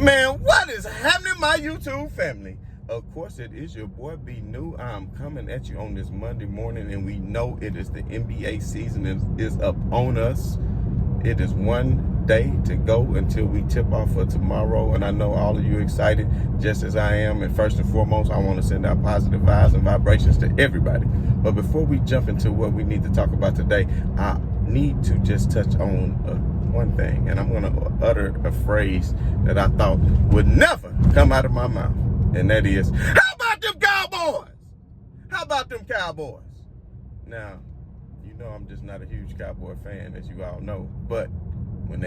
Man, what is happening, my YouTube family? Of course, it is your boy B New. I'm coming at you on this Monday morning, and we know it is the NBA season is up on us. It is one day to go until we tip off for tomorrow, and I know all of you are excited, just as I am. And first and foremost, I want to send out positive vibes and vibrations to everybody. But before we jump into what we need to talk about today, I need to just touch on one thing, and I'm going to utter a phrase that I thought would never come out of my mouth, and that is, how about them Cowboys? How about them Cowboys? Now, you know I'm just not a huge Cowboy fan, as you all know, but when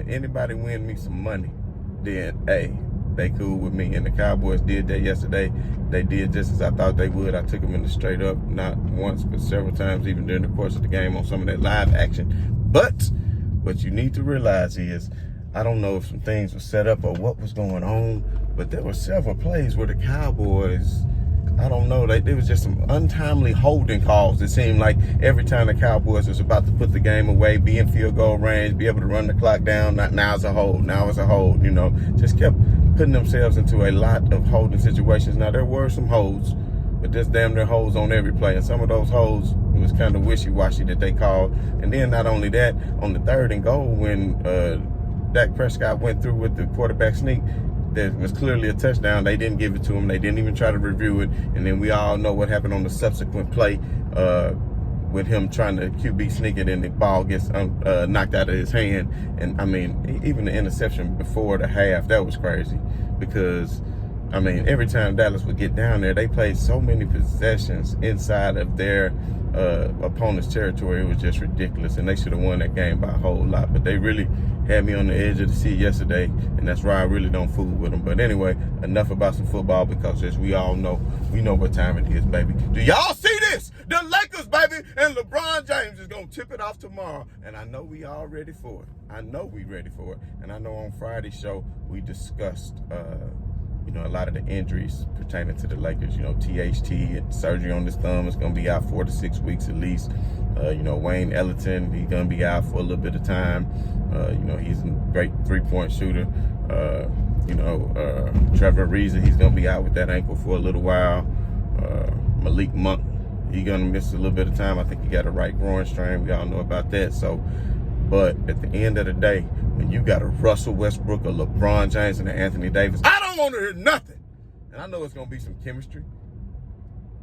anybody win me some money, then, hey, they cool with me. And the Cowboys did that yesterday. They did just as I thought they would. I took them in the straight up, not once, but several times, even during the course of the game on some of that live action. But what you need to realize is, I don't know if some things were set up or what was going on, but there were several plays where the Cowboys, I don't know, there was just some untimely holding calls. It seemed like every time the Cowboys was about to put the game away, be in field goal range, be able to run the clock down, now it's a hold, you know, just kept putting themselves into a lot of holding situations. Now, there were some holds, but there's damn near holds on every play, and some of those holds, it was kind of wishy-washy that they called. And then not only that, on the 3rd and goal, when Dak Prescott went through with the quarterback sneak, there was clearly a touchdown. They didn't give it to him. They didn't even try to review it. And then we all know what happened on the subsequent play with him trying to QB sneak it, and the ball gets knocked out of his hand. And, I mean, even the interception before the half, that was crazy because, I mean, every time Dallas would get down there, they played so many possessions inside of their opponent's territory. It was just ridiculous, and they should have won that game by a whole lot. But they really had me on the edge of the seat yesterday, and that's why I really don't fool with them. But anyway, enough about some football, because as we all know, we know what time it is, baby. Do y'all see this? The Lakers, baby, and LeBron James is going to tip it off tomorrow, and I know we all ready for it. I know we ready for it, and I know on Friday's show we discussed you know, a lot of the injuries pertaining to the Lakers. You know, THT and surgery on his thumb is going to be out 4 to 6 weeks at least. You know, Wayne Ellington, he's going to be out for a little bit of time. You know, he's a great three-point shooter. You know, Trevor Ariza, he's going to be out with that ankle for a little while. Malik Monk, he's going to miss a little bit of time. I think he got a right groin strain. We all know about that. So, but at the end of the day, when you got a Russell Westbrook, a LeBron James, and an Anthony Davis, I don't want to hear nothing. And I know it's going to be some chemistry.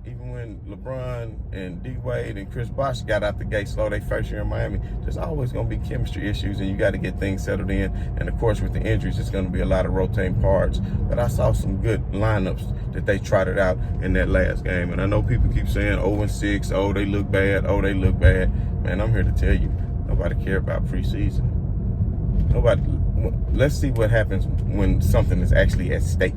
Even when LeBron and D-Wade and Chris Bosh got out the gate slow their first year in Miami, there's always going to be chemistry issues, and you got to get things settled in. And, of course, with the injuries, it's going to be a lot of rotating parts. But I saw some good lineups that they trotted out in that last game. And I know people keep saying 0-6, oh, they look bad, oh, they look bad. Man, I'm here to tell you, nobody care about preseason. Nobody. Let's see what happens when something is actually at stake.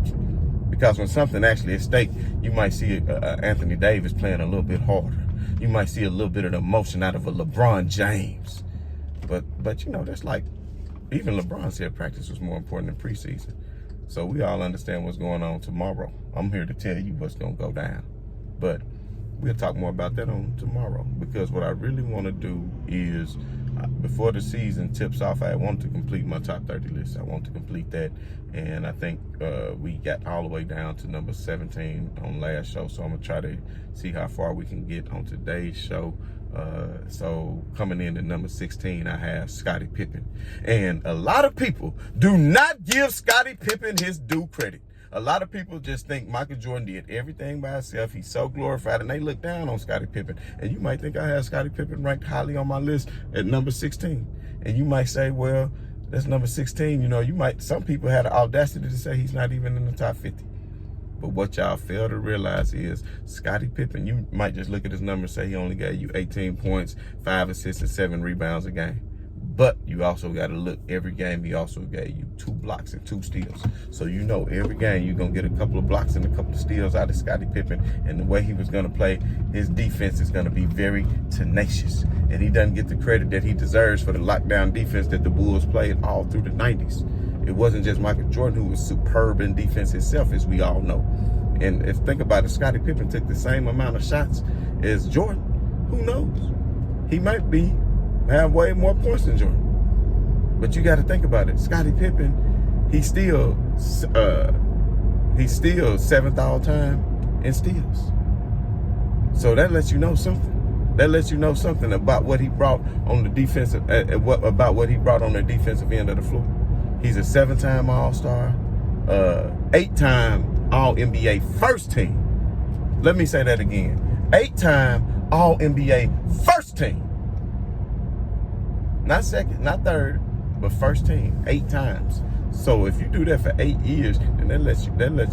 Because when something actually at stake, you might see Anthony Davis playing a little bit harder. You might see a little bit of the emotion out of a LeBron James. But you know, that's like, even LeBron said practice was more important than preseason. So we all understand what's going on tomorrow. I'm here to tell you what's going to go down. But we'll talk more about that on tomorrow. Because what I really want to do is, before the season tips off, I want to complete my top 30 list. I want to complete that. And I think we got all the way down to number 17 on last show. So I'm going to try to see how far we can get on today's show. So coming in at number 16, I have Scottie Pippen. And a lot of people do not give Scottie Pippen his due credit. A lot of people just think Michael Jordan did everything by himself. He's so glorified, and they look down on Scottie Pippen. And you might think I have Scottie Pippen ranked highly on my list at number 16. And you might say, well, that's number 16. You know, some people had the audacity to say he's not even in the top 50. But what y'all fail to realize is Scottie Pippen, you might just look at his number and say he only gave you 18 points, 5 assists, and 7 rebounds a game. But you also got to look, every game he also gave you 2 blocks and 2 steals. So you know every game you're going to get a couple of blocks and a couple of steals out of Scottie Pippen. And the way he was going to play, his defense is going to be very tenacious. And he doesn't get the credit that he deserves for the lockdown defense that the Bulls played all through the 90s. It wasn't just Michael Jordan who was superb in defense himself, as we all know. And if think about it, Scottie Pippen took the same amount of shots as Jordan. Who knows? He might have way more points than Jordan. But you got to think about it. Scottie Pippen, he's still 7th all time in steals. So that lets you know something. That lets you know something about what he brought on the defensive, about what he brought on the defensive end of the floor. He's a 7-time All-Star, 8-time All-NBA first team. Let me say that again. 8-time All-NBA first team. Not second, not third, but first team, 8 times. So if you do that for 8 years, then that lets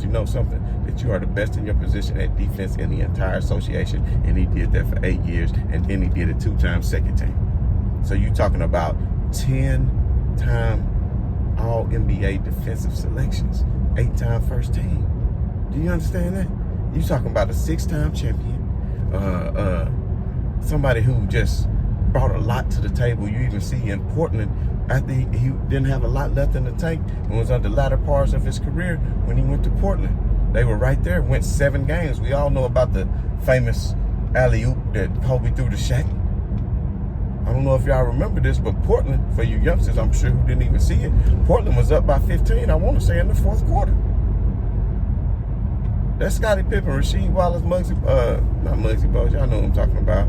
you know something, that you are the best in your position at defense in the entire association. And he did that for 8 years, and then he did it 2 times second team. So you're talking about 10-time All-NBA defensive selections, 8-time first team. Do you understand that? You're talking about a 6-time champion, somebody who just brought a lot to the table. You even see in Portland, after he didn't have a lot left in the tank and was on the latter parts of his career when he went to Portland. They were right there, went 7 games. We all know about the famous alley-oop that Kobe threw to Shaq. I don't know if y'all remember this, but Portland, for you youngsters, I'm sure who didn't even see it, Portland was up by 15, I want to say, in the 4th quarter. That's Scottie Pippen, Rasheed Wallace, not Muggsy Bogues, y'all know who I'm talking about.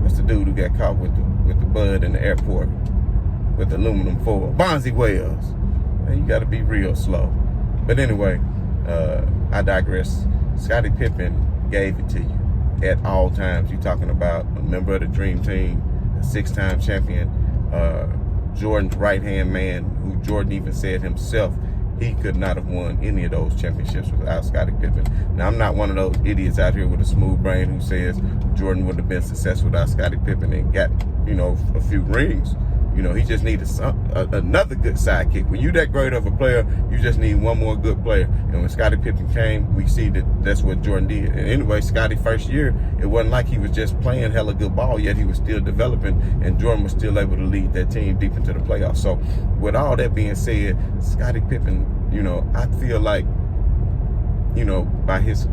That's the dude who got caught with the bud in the airport with aluminum foil. Bonzi Wells. Man, you got to be real slow. But anyway, I digress. Scottie Pippen gave it to you at all times. You're talking about a member of the Dream Team, a 6-time champion, Jordan's right-hand man, who Jordan even said himself he could not have won any of those championships without Scottie Pippen. Now, I'm not one of those idiots out here with a smooth brain who says Jordan wouldn't have been successful without Scottie Pippen and got, a few rings. He just needed another good sidekick. When you're that great of a player, you just need one more good player. And when Scottie Pippen came, we see that's what Jordan did. And anyway, Scottie first year, it wasn't like he was just playing hella good ball, yet he was still developing, and Jordan was still able to lead that team deep into the playoffs. So with all that being said, Scottie Pippen, I feel like, by his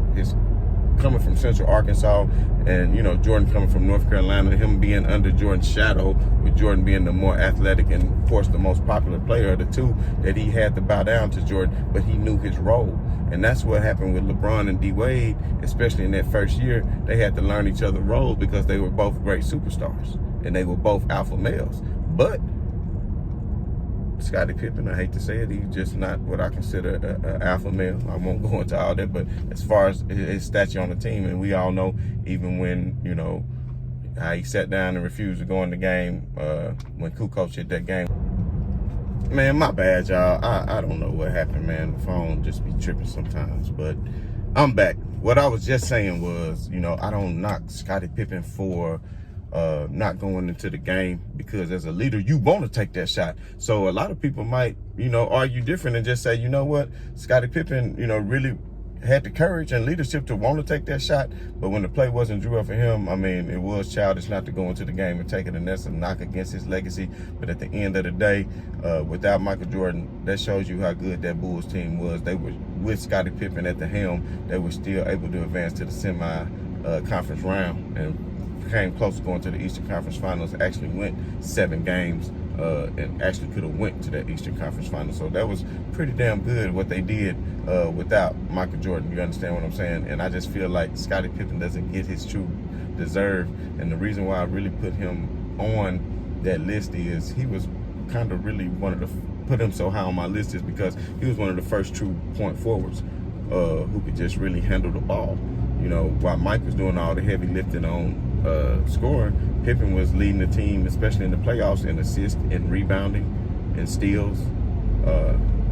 coming from Central Arkansas and, Jordan coming from North Carolina, him being under Jordan's shadow, with Jordan being the more athletic and, of course, the most popular player of the two, that he had to bow down to Jordan, but he knew his role. And that's what happened with LeBron and D-Wade, especially in that first year. They had to learn each other's roles because they were both great superstars and they were both alpha males. But Scottie Pippen, I hate to say it, he's just not what I consider an alpha male. I won't go into all that, but as far as his stature on the team, and we all know, even when, how he sat down and refused to go in the game when Kukoc hit that game. Man, my bad, y'all. I don't know what happened, man. The phone just be tripping sometimes, but I'm back. What I was just saying was, I don't knock Scottie Pippen for not going into the game, because as a leader, you want to take that shot. So a lot of people might, argue different and just say, you know what, Scottie Pippen, really had the courage and leadership to want to take that shot. But when the play wasn't drew up for him, it was childish not to go into the game and take it, and that's a knock against his legacy. But at the end of the day, without Michael Jordan, that shows you how good that Bulls team was. They were, with Scottie Pippen at the helm, they were still able to advance to the semi-conference round and came close to going to the Eastern Conference Finals. Actually went 7 games and actually could have went to that Eastern Conference Finals. So that was pretty damn good what they did without Michael Jordan. You understand what I'm saying? And I just feel like Scottie Pippen doesn't get his true deserve. And the reason why I really put him on that list is he was kind of really put him so high on my list is because he was one of the first true point forwards who could just really handle the ball. While Mike was doing all the heavy lifting on scoring, Pippen was leading the team, especially in the playoffs, in assists and rebounding and steals,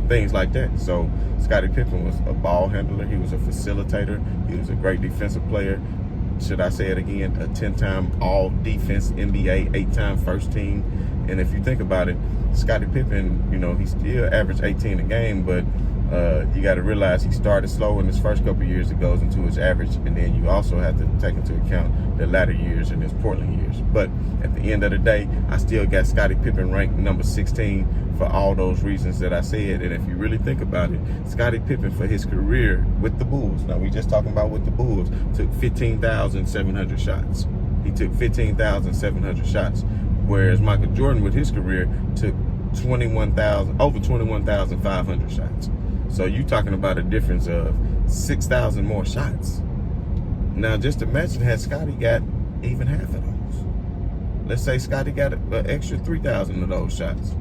things like that. So Scottie Pippen was a ball handler. He was a facilitator. He was a great defensive player. Should I say it again? A 10-time all-defense NBA, 8-time first team. And if you think about it, Scottie Pippen, he still averaged 18 a game, but you got to realize he started slow in his first couple of years. It goes into his average, and then you also have to take into account the latter years and his Portland years. But at the end of the day, I still got Scottie Pippen ranked number 16 for all those reasons that I said. And if you really think about it, Scottie Pippen for his career with the Bulls, now we just talking about with the Bulls, took 15,700 shots. He took 15,700 shots, whereas Michael Jordan with his career took over 21,500 shots. So you're talking about a difference of 6,000 more shots. Now, just imagine had Scottie got even half of those. Let's say Scottie got an extra 3,000 of those shots.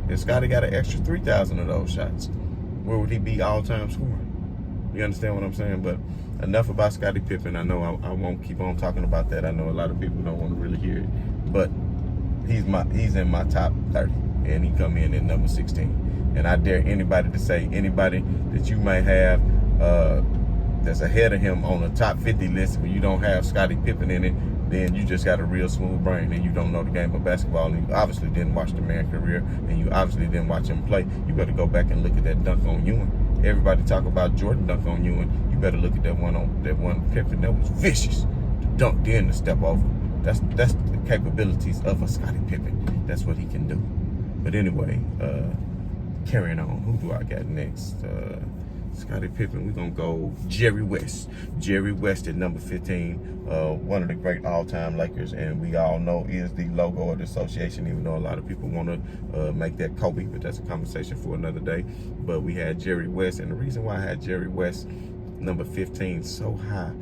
If Scottie got an extra 3,000 of those shots, where would he be all-time scoring? You understand what I'm saying? But enough about Scottie Pippen. I know I won't keep on talking about that. I know a lot of people don't want to really hear it. But he's in my top 30, and he come in at number 16. And I dare anybody to say, anybody that you may have that's ahead of him on the top 50 list, when you don't have Scottie Pippen in it, then you just got a real smooth brain and you don't know the game of basketball, and you obviously didn't watch the man's career, and you obviously didn't watch him play. You better go back and look at that dunk on Ewing. Everybody talk about Jordan dunk on Ewing. You better look at that one Pippen. That was vicious. To dunk, then to step over. That's the capabilities of a Scottie Pippen. That's what he can do. But anyway, carrying on. Who do I got next? Scottie Pippen. We're going to go Jerry West. Jerry West at number 15. One of the great all-time Lakers. And we all know is the logo of the association, even though a lot of people want to make that Kobe. But that's a conversation for another day. But we had Jerry West. And the reason why I had Jerry West number 15 so high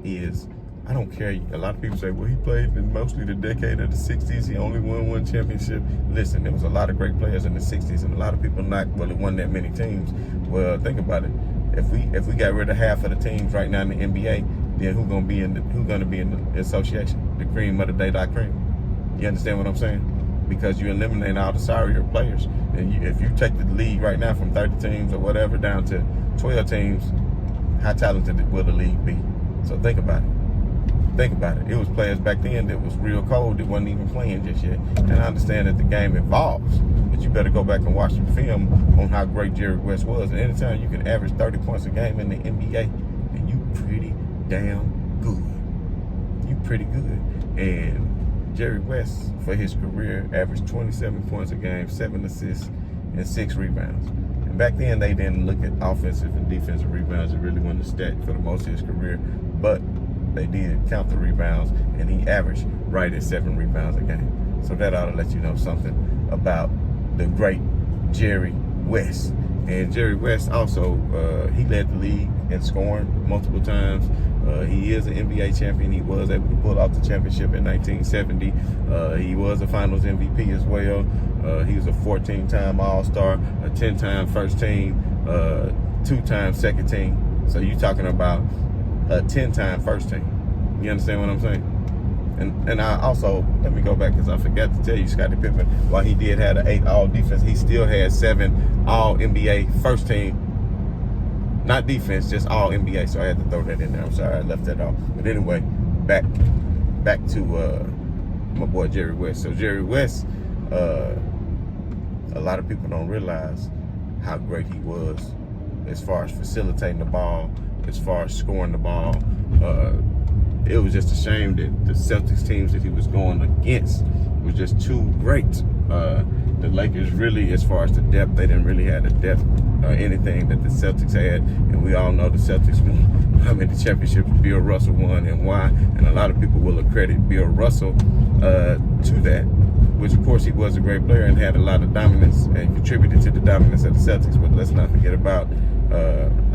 is, I don't care. A lot of people say, well, he played in mostly the decade of the 60s. He only won one championship. Listen, there was a lot of great players in the 60s, and a lot of people not really won that many teams. Well, think about it. If we got rid of half of the teams right now in the NBA, then who's gonna be in the association? The cream of the day, cream. You understand what I'm saying? Because you eliminate all the sorrier players. And if you take the league right now from 30 teams or whatever down to 12 teams, how talented will the league be? So think about it. Think about it. It was players back then that was real cold that wasn't even playing just yet. And I understand that the game evolves, but you better go back and watch the film on how great Jerry West was. And anytime you can average 30 points a game in the NBA, then you pretty damn good. You pretty good. And Jerry West, for his career, averaged 27 points a game, 7 assists, and 6 rebounds. And back then, they didn't look at offensive and defensive rebounds. It really wasn't a stat for the most of his career. But they did count the rebounds, and he averaged right at 7 rebounds a game. So that ought to let you know something about the great Jerry West. And Jerry West also, he led the league in scoring multiple times. He is an NBA champion. He was able to pull off the championship in 1970. He was a Finals MVP as well. He was a 14-time All-Star, a 10-time first team, 2-time second team. So you're talking about a 10-time first team. You understand what I'm saying? And I also, let me go back because I forgot to tell you, Scottie Pippen, while he did have an 8 all defense, he still had 7 all NBA first team. Not defense, just all NBA. So I had to throw that in there. I'm sorry, I left that off. But anyway, back to my boy Jerry West. So Jerry West, a lot of people don't realize how great he was as far as facilitating the ball, as far as scoring the ball. It was just a shame that the Celtics teams that he was going against was just too great. The Lakers really, as far as the depth, they didn't really have the depth or anything that the Celtics had. And we all know the Celtics won how many championships Bill Russell won and why. And a lot of people will accredit Bill Russell to that, which of course he was a great player and had a lot of dominance and contributed to the dominance of the Celtics. But let's not forget about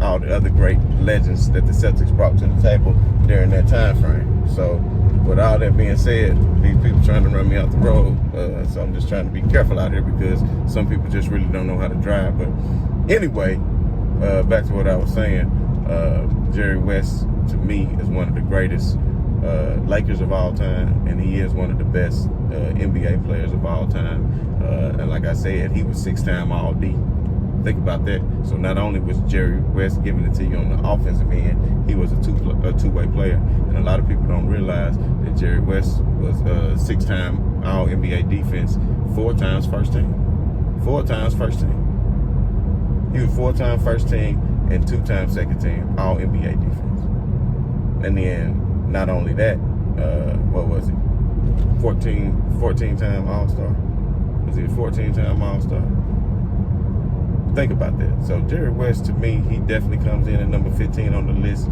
all the other great legends that the Celtics brought to the table during that time frame. So with all that being said, these people trying to run me out the road, so I'm just trying to be careful out here because some people just really don't know how to drive. But anyway, back to what I was saying, Jerry West to me is one of the greatest Lakers of all time, and he is one of the best NBA players of all time. And like I said, he was 6-time All-D. Think about that. So not only was Jerry West giving it to you on the offensive end, he was a two-way player. And a lot of people don't realize that Jerry West was 6-time All-NBA defense, 4 times first team. 4 times first team. He was 4-time first team and 2-time second team All-NBA defense. And then not only that, what was he? 14-time All-Star. Was he a 14-time All-Star? Think about that. So Jerry West, to me, he definitely comes in at number 15 on the list.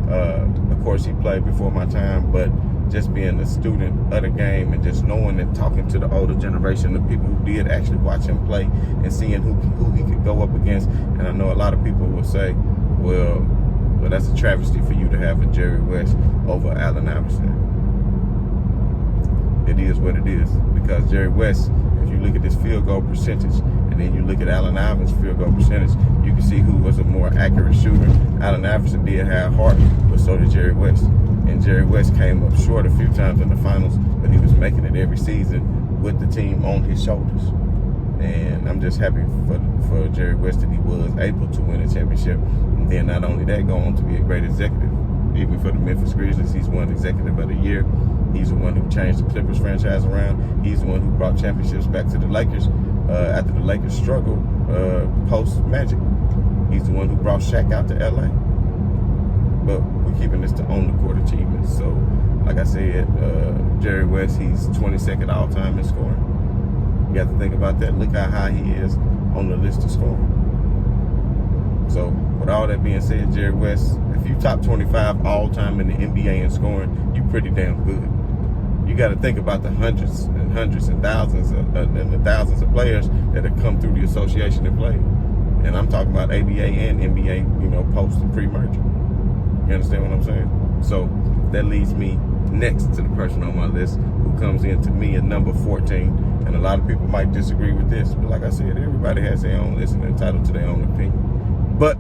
Of course, he played before my time, but just being a student of the game and just knowing and talking to the older generation, the people who did actually watch him play and seeing who he could go up against. And I know a lot of people will say, well, that's a travesty for you to have a Jerry West over Allen Iverson. It is what it is, because Jerry West, if you look at his field goal percentage and then you look at Allen Iverson's field goal percentage, you can see who was a more accurate shooter. Allen Iverson did have heart, but so did Jerry West. And Jerry West came up short a few times in the finals, but he was making it every season with the team on his shoulders. And I'm just happy for Jerry West that he was able to win a championship. And then not only that, go on to be a great executive. Even for the Memphis Grizzlies, he's won Executive of the Year. He's the one who changed the Clippers franchise around. He's the one who brought championships back to the Lakers after the Lakers struggled post-Magic. He's the one who brought Shaq out to L.A. But we're keeping this to on-the-court achievements. So, like I said, Jerry West, he's 22nd all-time in scoring. You have to think about that. Look how high he is on the list of scoring. So, with all that being said, Jerry West, if you top 25 all-time in the NBA in scoring, you're pretty damn good. You got to think about the hundreds and thousands and the thousands of players that have come through the association and played. And I'm talking about ABA and NBA, post and pre-merger. You understand what I'm saying? So that leads me next to the person on my list who comes in to me at number 14. And a lot of people might disagree with this, but like I said, everybody has their own list and entitled to their own opinion. But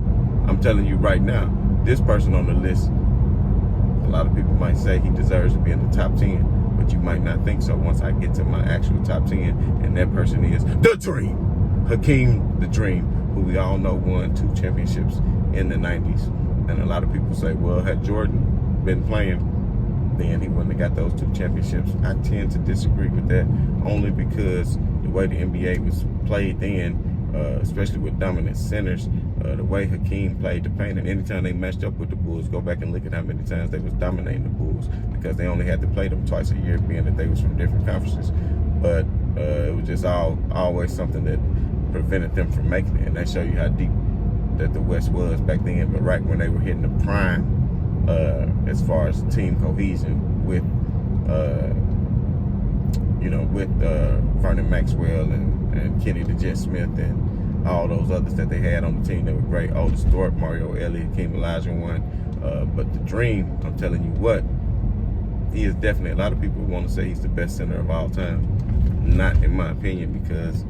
I'm telling you right now, this person on the list, a lot of people might say he deserves to be in the top 10. But you might not think so once I get to my actual top 10. And that person is the Dream. Hakeem the Dream, who we all know won 2 championships in the 90s. And a lot of people say, well, had Jordan been playing, then he wouldn't have got those 2 championships. I tend to disagree with that, only because the way the NBA was played then, especially with dominant centers, the way Hakeem played the paint, and anytime they matched up with the Bulls, go back and look at how many times they was dominating the Bulls, because they only had to play them twice a year, being that they was from different conferences. But it was just always something that prevented them from making it, and that show you how deep that the West was back then. But right when they were hitting the prime, as far as team cohesion with Vernon Maxwell and Kenny the Jet Smith and all those others that they had on the team that were great. Otis Thorpe, Mario Elliott, Hakeem Olajuwon. But the Dream, I'm telling you what, he is definitely, a lot of people want to say he's the best center of all time. Not in my opinion, because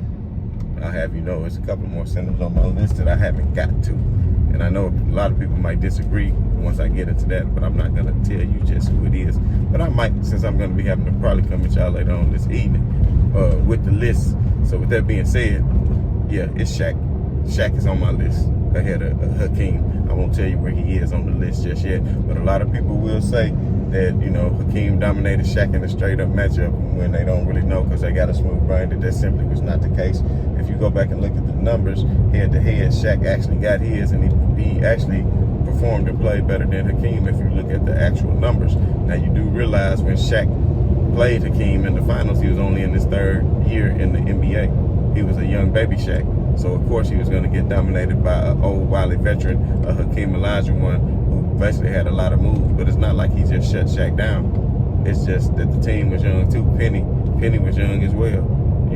I'll have you know, there's a couple more centers on my list that I haven't got to. And I know a lot of people might disagree once I get into that, but I'm not going to tell you just who it is. But I might, since I'm going to be having to probably come at y'all later on this evening with the list. So with that being said, yeah, it's Shaq. Shaq is on my list ahead of Hakeem. I won't tell you where he is on the list just yet, but a lot of people will say that, Hakeem dominated Shaq in a straight-up matchup when they don't really know, because they got a smooth brain. That simply was not the case. If you go back and look at the numbers head-to-head, Shaq actually got his, and he actually performed and played better than Hakeem if you look at the actual numbers. Now, you do realize when Shaq played Hakeem in the finals, he was only in his 3rd year in the NBA. He was a young baby Shaq. So, of course, he was going to get dominated by an old, wily veteran, Hakeem Olajuwon, who basically had a lot of moves. But it's not like he just shut Shaq down. It's just that the team was young, too. Penny was young as well.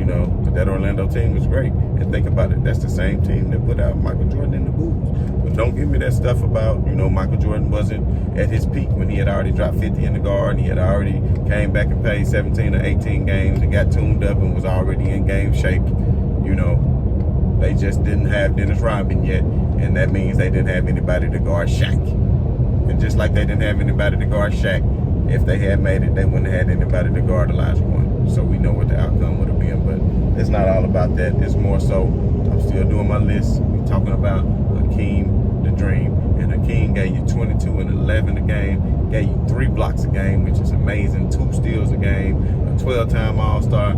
But that Orlando team was great. And think about it, that's the same team that put out Michael Jordan in the Bulls. But don't give me that stuff about, Michael Jordan wasn't at his peak when he had already dropped 50 in the guard, and he had already came back and played 17 or 18 games and got tuned up and was already in game shape. They just didn't have Dennis Rodman yet, and that means they didn't have anybody to guard Shaq. And just like they didn't have anybody to guard Shaq, if they had made it, they wouldn't have had anybody to guard Olajuwon. So we know what the outcome would have been, but it's not all about that. It's more so, I'm still doing my list. We're talking about Hakeem the Dream. And Hakeem gave you 22 and 11 a game, gave you 3 blocks a game, which is amazing, 2 steals a game, a 12-time All-Star,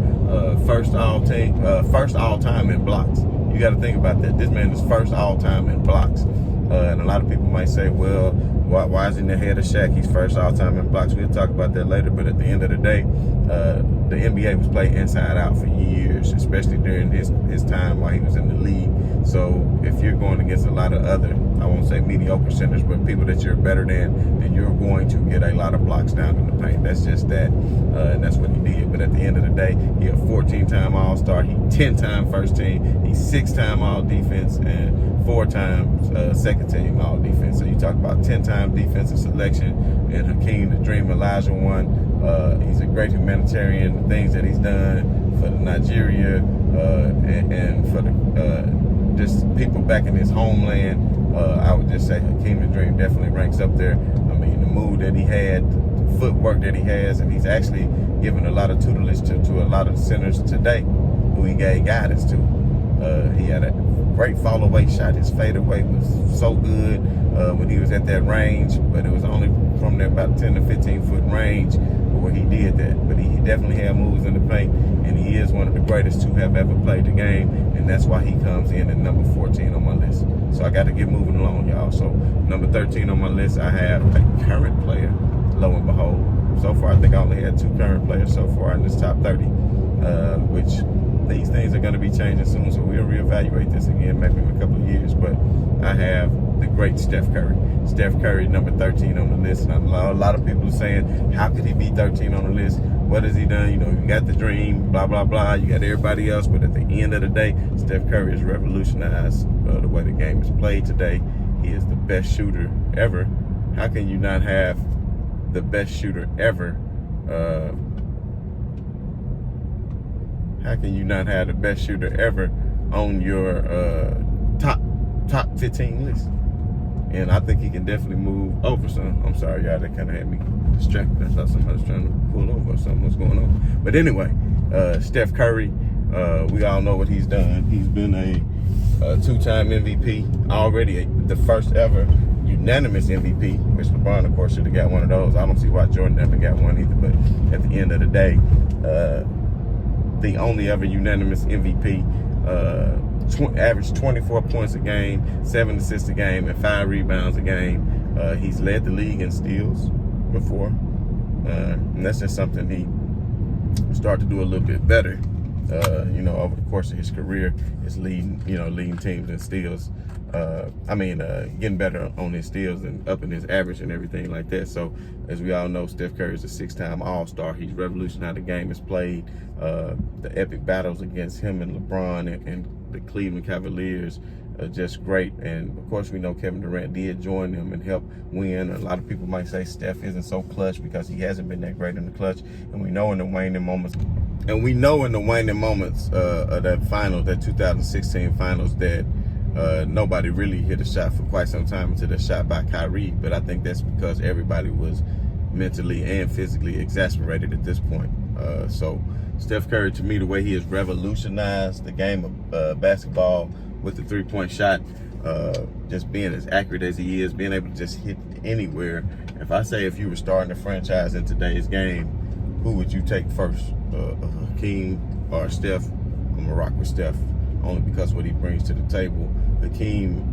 first all-time in blocks. You got to think about that. This man is first all-time in blocks. And a lot of people might say, well, why isn't he ahead of Shaq? He's first all-time in blocks. We'll talk about that later. But at the end of the day, the NBA was played inside out for years, especially during his time while he was in the league. So if you're going against a lot of other, I won't say mediocre centers, but people that you're better than, then you're going to get a lot of blocks down in the paint. That's just that. And that's what he did. But at the end of the day, he a 14-time All-Star. He 10-time first team. He's 6-time All-Defense and 4 times second team All-Defense. So you talk about 10-time defensive selection, and Hakeem the Dream Olajuwon. He's a great humanitarian. The things that he's done for Nigeria and for the just people back in his homeland. I would just say Hakeem the Dream definitely ranks up there. I mean, the move that he had, the footwork that he has, and he's actually given a lot of tutelage to a lot of centers today who he gave guidance to. He had a great fall away shot. His fadeaway was so good when he was at that range, but it was only from there about 10 to 15 foot range where he did that. But he definitely had moves in the paint, and he is one of the greatest to have ever played the game, and that's why he comes in at number 14 on my list. So I got to get moving along, y'all. So number 13 on my list, I have a current player. Lo and behold, so far I think I only had 2 current players so far in this top 30, which these things are going to be changing soon, so we'll reevaluate this again maybe in a couple of years. But I have the great Steph Curry. Steph Curry, number 13 on the list. And a lot of people are saying, how could he be 13 on the list? What has he done? You know, you got the dream, blah, blah, blah. You got everybody else. But at the end of the day, Steph Curry has revolutionized the way the game is played today. He is the best shooter ever. How can you not have the best shooter ever? How can you not have the best shooter ever on your top 15 list? And I think he can definitely move over some. I'm sorry, y'all, that kind of had me distracted. I thought somebody was trying to pull over or something. What's going on? But anyway, Steph Curry, we all know what he's done. He's been a 2-time MVP, already the first ever unanimous MVP, which LeBron, of course, should have got one of those. I don't see why Jordan never got one either. But at the end of the day, the only ever unanimous MVP, averaged 24 points a game, 7 assists a game, and 5 rebounds a game. He's led the league in steals before, and that's just something he started to do a little bit better. Over the course of his career, is leading teams in steals. Getting better on his steals and upping his average and everything like that. So, as we all know, Steph Curry is a 6-time All-Star. He's revolutionized how the game is played. The epic battles against him and LeBron and the Cleveland Cavaliers are just great. And, of course, we know Kevin Durant did join them and help win. A lot of people might say Steph isn't so clutch because he hasn't been that great in the clutch. And we know in the waning moments of that finals, that 2016 finals, that nobody really hit a shot for quite some time until the shot by Kyrie. But I think that's because everybody was mentally and physically exasperated at this point. So Steph Curry, to me, the way he has revolutionized the game of basketball with the 3-point shot, just being as accurate as he is, being able to just hit anywhere. If you were starting a franchise in today's game, who would you take first, Hakeem or Steph? I'm gonna rock with Steph, only because of what he brings to the table. Hakeem,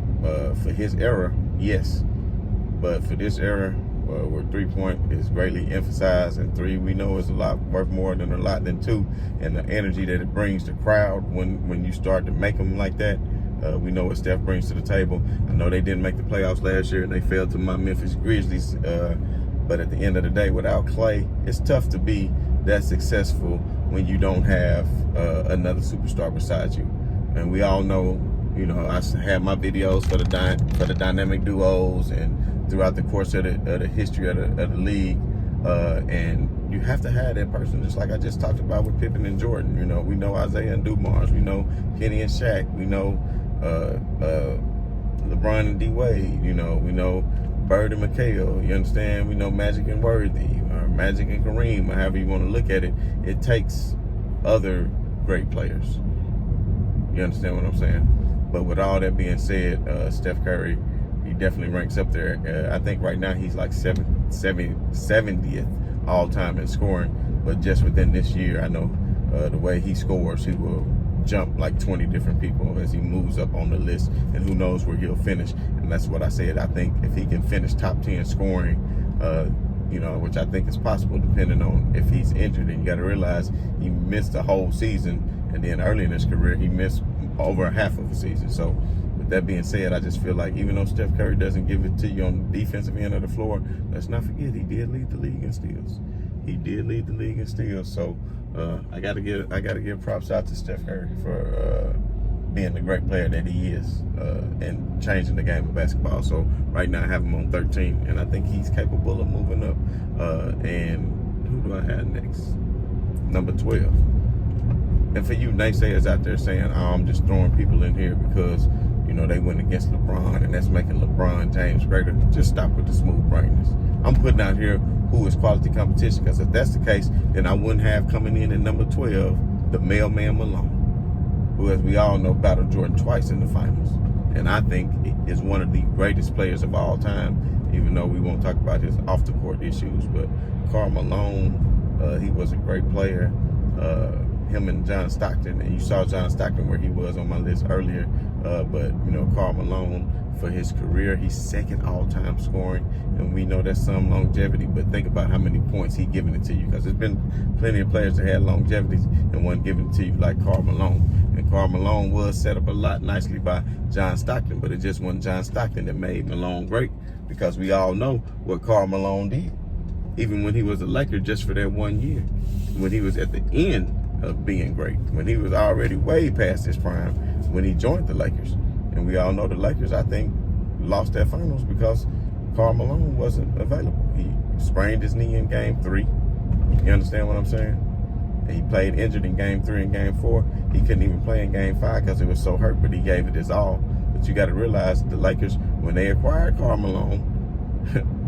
for his era, yes, but for this era, where 3-point is greatly emphasized, and 3 we know is worth more than a lot than 2, and the energy that it brings the crowd when you start to make them like that, we know what Steph brings to the table. I know they didn't make the playoffs last year and they fell to my Memphis Grizzlies, but at the end of the day, without Clay, it's tough to be that successful when you don't have another superstar beside you. And we all know, I have my videos for the dynamic duos and throughout the course of the history of the league. And you have to have that person, just like I just talked about with Pippen and Jordan. We know Isaiah and Dumars. We know Kenny and Shaq. We know LeBron and D Wade. We know Bird and McHale. You understand? We know Magic and Worthy, or Magic and Kareem, or however you want to look at it. It takes other great players. You understand what I'm saying? But with all that being said, Steph Curry, he definitely ranks up there. I think right now he's like 70th all-time in scoring. But just within this year, I know the way he scores, he will jump like 20 different people as he moves up on the list, and who knows where he'll finish. And And that's what I said. I think if he can finish top 10 scoring, which I think is possible depending on if he's injured. And you got to realize he missed the whole season. And then early in his career, he missed over half of a season. So with that being said, I just feel like even though Steph Curry doesn't give it to you on the defensive end of the floor, let's not forget he did lead the league in steals. He did lead the league in steals. So I gotta give props out to Steph Curry for being the great player that he is and changing the game of basketball. So right now I have him on 13, and I think he's capable of moving up. And who do I have next? Number 12. And for you naysayers out there saying, I'm just throwing people in here because, they went against LeBron and that's making LeBron James greater, just stop with the smooth brightness. I'm putting out here who is quality competition, because if that's the case, then I wouldn't have coming in at number 12, the mailman Malone, who, as we all know, battled Jordan twice in the finals. And I think is one of the greatest players of all time, even though we won't talk about his off-the-court issues. But Karl Malone, he was a great player. Him and John Stockton, and you saw John Stockton where he was on my list earlier, but Karl Malone, for his career, he's second all-time scoring, and we know that's some longevity, but think about how many points he's giving it to you, because there's been plenty of players that had longevities and wasn't giving it to you like Karl Malone. And Karl Malone was set up a lot nicely by John Stockton, but it just wasn't John Stockton that made Malone great, because we all know what Karl Malone did, even when he was a Laker just for that 1 year, when he was at the end of being great, when he was already way past his prime when he joined the Lakers. And we all know the Lakers, I think, lost their finals because Karl Malone wasn't available. He sprained his knee in game 3. You understand what I'm saying? And he played injured in game 3 and game 4. He couldn't even play in game 5 because he was so hurt, but he gave it his all. But you got to realize the Lakers, when they acquired Karl Malone,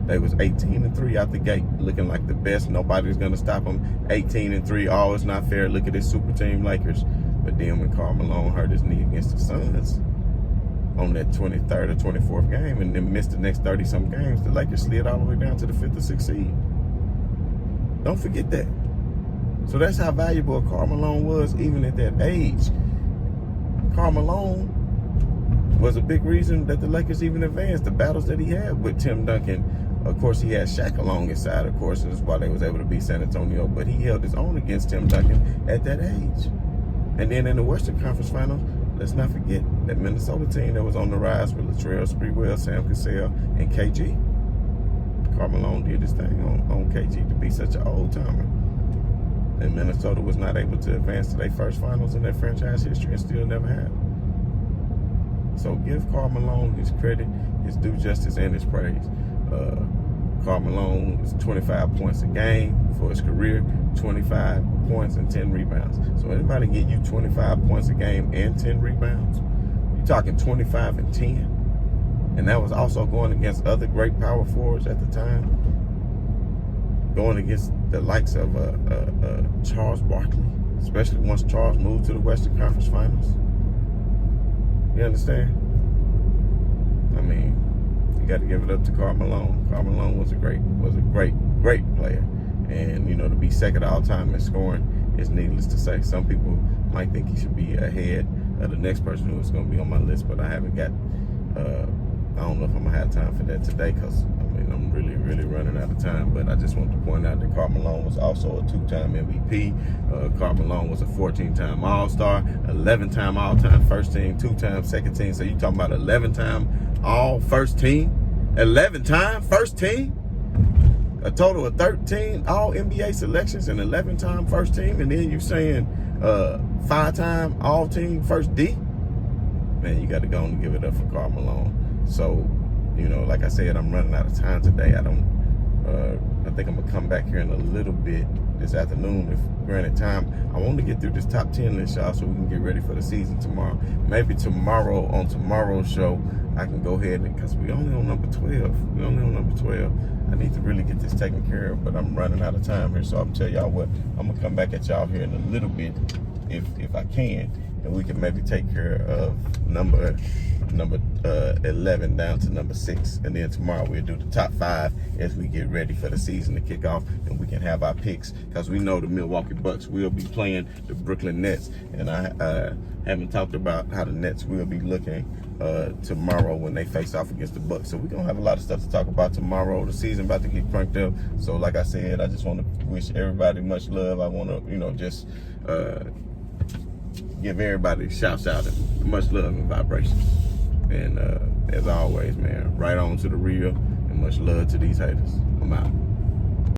they was 18-3 out the gate, looking like the best. Nobody's gonna stop them. 18-3. Oh, it's not fair. Look at this super team Lakers. But then when Karl Malone hurt his knee against the Suns on that 23rd or 24th game, and then missed the next 30-some games, the Lakers slid all the way down to the 5th or 6th seed. Don't forget that. So that's how valuable Karl Malone was, even at that age. Karl Malone was a big reason that the Lakers even advanced. The battles that he had with Tim Duncan. Of course, he had Shaq along his side, of course, and that's why they was able to beat San Antonio. But he held his own against Tim Duncan at that age. And then in the Western Conference Finals, let's not forget that Minnesota team that was on the rise with Latrell Sprewell, Sam Cassell, and KG. Karl Malone did his thing on KG to be such an old-timer. And Minnesota was not able to advance to their first finals in their franchise history and still never have. So give Karl Malone his credit, his due justice, and his praise. Karl Malone is 25 points a game for his career, 25 points and 10 rebounds. So anybody get you 25 points a game and 10 rebounds, you're talking 25 and 10. And that was also going against other great power forwards at the time, going against the likes of Charles Barkley, especially once Charles moved to the Western Conference Finals. You understand? I mean, you got to give it up to Karl Malone. Karl Malone was a great player. And, to be second all time in scoring is needless to say. Some people might think he should be ahead of the next person who is going to be on my list, but I haven't got, I don't know if I'm going to have time for that today, because, I'm really, really running out of time. But I just want to point out that Karl Malone was also a 2-time MVP. Karl Malone was a 14-time All-Star, 11-time All-Time First Team, 2-time Second Team. So you talking about 11-time All First Team, 11-time First Team, a total of 13 All NBA selections and 11-time First Team, and then you saying 5-time All Team First D. Man, you got to go and give it up for Karl Malone. So, like I said, I'm running out of time today. I think I'm gonna come back here in a little bit this afternoon, if granted time. I want to get through this top 10 list, y'all, so we can get ready for the season tomorrow. Maybe tomorrow, on tomorrow's show, I can go ahead and, because we only on number 12. I need to really get this taken care of, but I'm running out of time here, so I'm tell y'all what, I'm gonna come back at y'all here in a little bit, if I can, and we can maybe take care of number 11 down to number 6, and then tomorrow we'll do the top 5 as we get ready for the season to kick off, and we can have our picks, because we know the Milwaukee Bucks will be playing the Brooklyn Nets, and I haven't talked about how the Nets will be looking tomorrow when they face off against the Bucks. So we're gonna have a lot of stuff to talk about tomorrow. The season about to get cranked up. So like I said, I just want to wish everybody much love. I want to, just give everybody shouts out and much love and vibrations. And as always, man, right on to the real and much love to these haters. I'm out.